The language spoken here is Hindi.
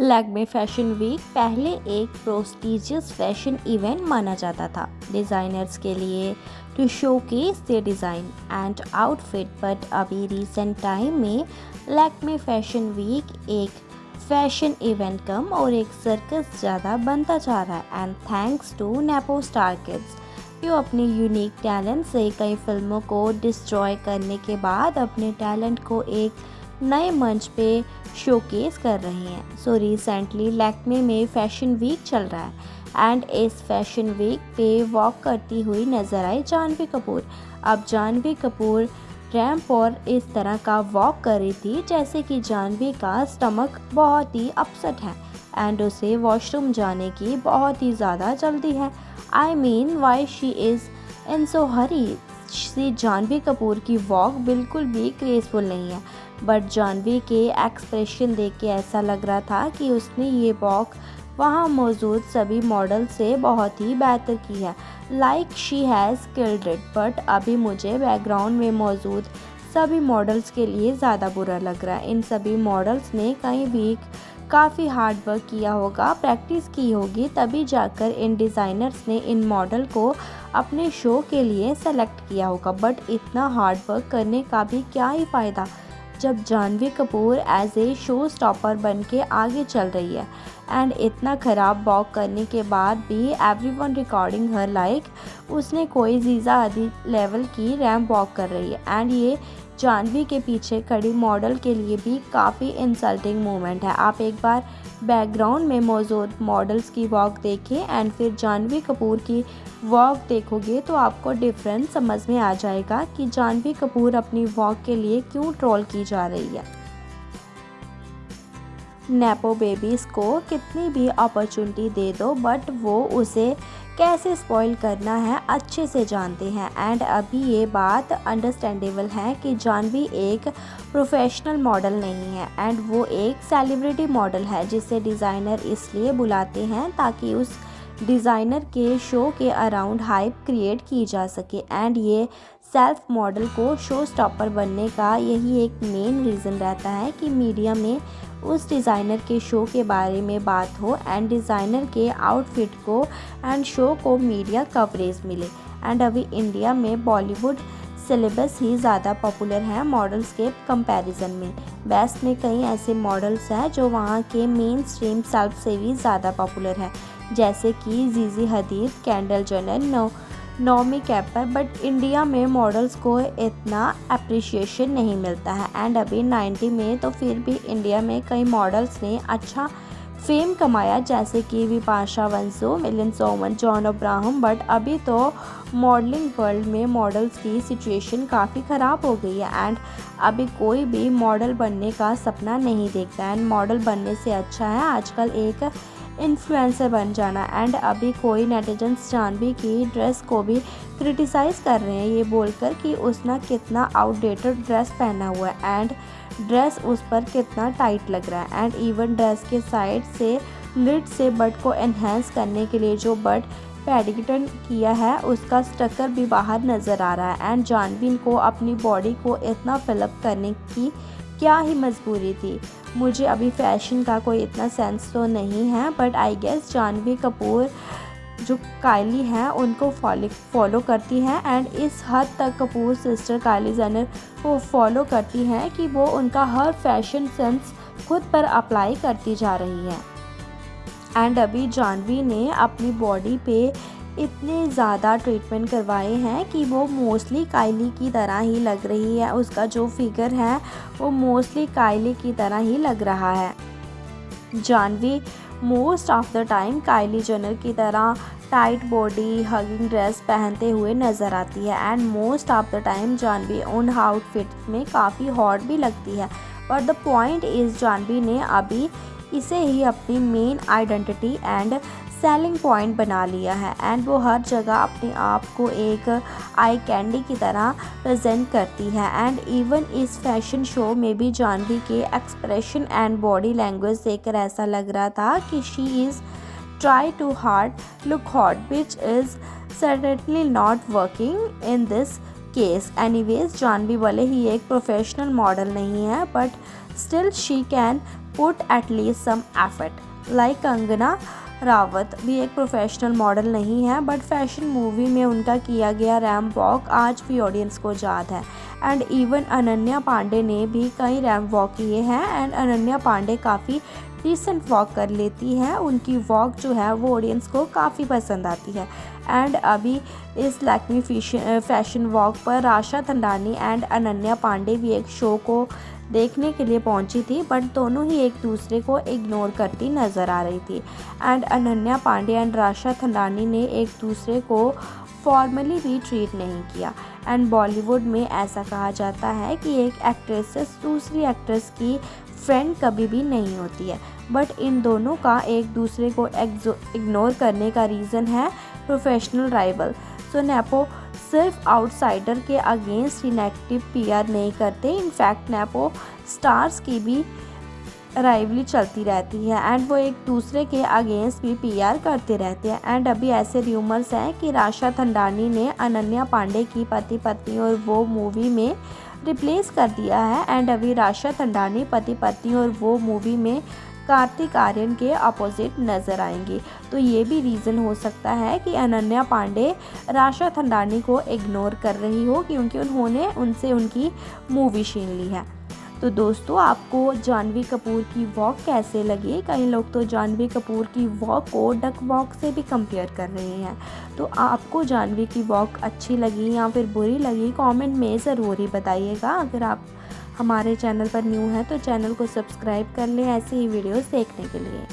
लैक्मे फैशन वीक पहले एक प्रेस्टिजियस फैशन इवेंट माना जाता था डिज़ाइनर्स के लिए to showcase their design and outfit, but अभी रिसेंट टाइम में लैक्मे फैशन वीक एक फैशन इवेंट कम और एक सर्कस ज़्यादा बनता जा रहा है। And thanks to nepo star kids, जो अपने यूनिक टैलेंट से कई फिल्मों को डिस्ट्रॉय करने के बाद अपने टैलेंट को एक नए मंच पे शोकेस कर रही हैं। सो रिसेंटली लैक्मे में फैशन वीक चल रहा है एंड इस फैशन वीक पे वॉक करती हुई नजर आई जानवी कपूर। अब जानवी कपूर रैंप और इस तरह का वॉक कर रही थी जैसे कि जानवी का स्टमक बहुत ही अपसेट है एंड उसे वॉशरूम जाने की बहुत ही ज़्यादा जल्दी है। I mean why she is in so hurry. Janhvi Kapoor की वॉक बिल्कुल भी ग्रेसफुल नहीं है, बट जानवी के एक्सप्रेशन देख के ऐसा लग रहा था कि उसने ये वॉक वहाँ मौजूद सभी मॉडल से बहुत ही बेहतर की है, like she has killed it. But अभी मुझे बैकग्राउंड में मौजूद सभी मॉडल्स के लिए ज़्यादा बुरा लग रहा है। इन सभी मॉडल्स ने कई वीक काफ़ी हार्ड वर्क किया होगा, प्रैक्टिस की होगी, तभी जाकर इन डिज़ाइनर्स ने इन मॉडल को अपने शो के लिए सेलेक्ट किया होगा। बट इतना हार्ड वर्क करने का भी क्या ही फ़ायदा जब Janhvi Kapoor as a showstopper बन के आगे चल रही है एंड इतना ख़राब वॉक करने के बाद भी एवरीवन रिकॉर्डिंग हर लाइक उसने कोई जीजा हदीद लेवल की रैंप वॉक कर रही है। एंड ये जानवी के पीछे खड़ी मॉडल के लिए भी काफ़ी इंसल्टिंग मोमेंट है। आप एक बार बैकग्राउंड में मौजूद मॉडल्स की वॉक देखें एंड फिर जानवी कपूर की वॉक देखोगे तो आपको डिफरेंस समझ में आ जाएगा कि जानवी कपूर अपनी वॉक के लिए क्यों ट्रोल की जा रही है। नेपो बेबीज़ को कितनी भी अपॉर्चुनिटी दे दो बट वो उसे कैसे स्पॉइल करना है अच्छे से जानते हैं। एंड अभी ये बात अंडरस्टैंडेबल है कि जानवी एक प्रोफेशनल मॉडल नहीं है एंड वो एक सेलिब्रिटी मॉडल है जिसे डिज़ाइनर इसलिए बुलाते हैं ताकि उस डिज़ाइनर के शो के अराउंड हाइप क्रिएट की जा सके। एंड ये सेल्फ मॉडल को शो स्टॉपर बनने का यही एक मेन रीज़न रहता है कि मीडिया में उस डिज़ाइनर के शो के बारे में बात हो एंड डिज़ाइनर के आउटफिट को एंड शो को मीडिया कवरेज मिले। एंड अभी इंडिया में बॉलीवुड सिलेबस ही ज़्यादा पॉपुलर है मॉडल्स के कंपैरिजन में। वेस्ट में कई ऐसे मॉडल्स हैं जो वहाँ के मेन स्ट्रीम सेल्फ से भी ज़्यादा पॉपुलर है, जैसे कि जीजी हदीद, candle Jenner, Nomi कैपर। But India में मॉडल्स को इतना अप्रिशिएशन नहीं मिलता है। एंड अभी 90 में तो फिर भी इंडिया में कई मॉडल्स ने अच्छा फेम कमाया, जैसे कि विपाशा बसु, मिलिंद सोमन, जॉन अब्राहम। बट अभी तो मॉडलिंग वर्ल्ड में मॉडल्स की सिचुएशन काफ़ी ख़राब हो गई है एंड अभी कोई भी मॉडल बनने का सपना नहीं देखता एंड मॉडल बनने से अच्छा है आजकल एक इन्फ्लुएंसर बन जाना। एंड अभी कोई नेटिजन्स जानवी की ड्रेस को भी क्रिटिसाइज़ कर रहे हैं ये बोलकर कि उसने कितना आउटडेटेड ड्रेस पहना हुआ है एंड ड्रेस उस पर कितना टाइट लग रहा है। एंड इवन ड्रेस के साइड से लिड से बट को एनहेंस करने के लिए जो बट पैडिंग किया है उसका स्ट्रक्चर भी बाहर नज़र आ रहा है। एंड जानवी को अपनी बॉडी को इतना फिलअप करने की क्या ही मजबूरी थी। मुझे अभी फैशन का कोई इतना सेंस तो नहीं है, but I guess Janhvi Kapoor जो कायली हैं उनको फॉलो करती हैं एंड इस हद तक कपूर सिस्टर कायली जेनर को फॉलो करती हैं कि वो उनका हर फैशन सेंस खुद पर अप्लाई करती जा रही हैं। एंड अभी जानवी ने अपनी बॉडी पे इतने ज़्यादा ट्रीटमेंट करवाए हैं कि वो मोस्टली कायली की तरह ही लग रही है। उसका जो फिगर है वो मोस्टली कायली की तरह ही लग रहा है। Janhvi most of the time Kylie Jenner की तरह टाइट बॉडी हगिंग ड्रेस पहनते हुए नज़र आती है and most of the time Janhvi उन आउटफिट्स में काफ़ी हॉट भी लगती है। But the point is Janhvi ने अभी इसे ही अपनी main identity and selling point बना लिया है एंड वो हर जगह अपने आप को एक आई कैंडी की तरह प्रेजेंट करती है। एंड इवन इस फैशन शो में भी जानवी के एक्सप्रेशन एंड बॉडी लैंग्वेज देखकर ऐसा लग रहा था कि she is try too hard look hot, which is certainly not working in this case. Anyways Janhvi भले ही एक प्रोफेशनल मॉडल नहीं है but still she can put at least some effort. Like Kangana Ranaut भी एक प्रोफेशनल मॉडल नहीं है, बट फैशन मूवी में उनका किया गया रैम्प वॉक आज भी ऑडियंस को याद है। एंड इवन अनन्या पांडे ने भी कई रैम्प वॉक किए हैं एंड अनन्या पांडे काफ़ी डिसेंट वॉक कर लेती हैं। उनकी वॉक जो है वो ऑडियंस को काफ़ी पसंद आती है। एंड अभी इस लैक्मी फैशन वॉक पर राशा थंडानी एंड अनन्या पांडे भी एक शो को देखने के लिए पहुंची थी, बट दोनों ही एक दूसरे को इग्नोर करती नज़र आ रही थी। एंड अनन्या पांडे एंड राशा थंडानी ने एक दूसरे को फॉर्मली भी ट्रीट नहीं किया। एंड बॉलीवुड में ऐसा कहा जाता है कि एक एक्ट्रेस दूसरी एक्ट्रेस की फ्रेंड कभी भी नहीं होती है, बट इन दोनों का एक दूसरे को इग्नोर करने का रीज़न है प्रोफेशनल राइवल। सो नेपो सिर्फ आउटसाइडर के अगेंस्ट ही नेगेटिव पीआर नहीं करते, इनफैक्ट नेपो स्टार्स की भी राइवली चलती रहती है एंड वो एक दूसरे के अगेंस्ट भी पीआर करते रहते हैं। एंड अभी ऐसे र्यूमर्स हैं कि राशा थंडानी ने अनन्या पांडे की पति पत्नी और वो मूवी में रिप्लेस कर दिया है। एंड अभी राशा थंडानी पति पत्नी और वो मूवी में कार्तिक आर्यन के अपोजिट नज़र आएंगी। तो ये भी रीज़न हो सकता है कि अनन्या पांडे राशा थंडानी को इग्नोर कर रही हो क्योंकि उन्होंने उनसे उनकी मूवी छीन ली है। तो दोस्तों, आपको जानवी कपूर की वॉक कैसे लगी? कई लोग तो जानवी कपूर की वॉक को डक वॉक से भी कंपेयर कर रहे हैं। तो आपको जानवी की वॉक अच्छी लगी या फिर बुरी लगी, कमेंट में ज़रूर ही बताइएगा। अगर आप हमारे चैनल पर न्यू हैं तो चैनल को सब्सक्राइब कर लें ऐसे ही वीडियोस देखने के लिए।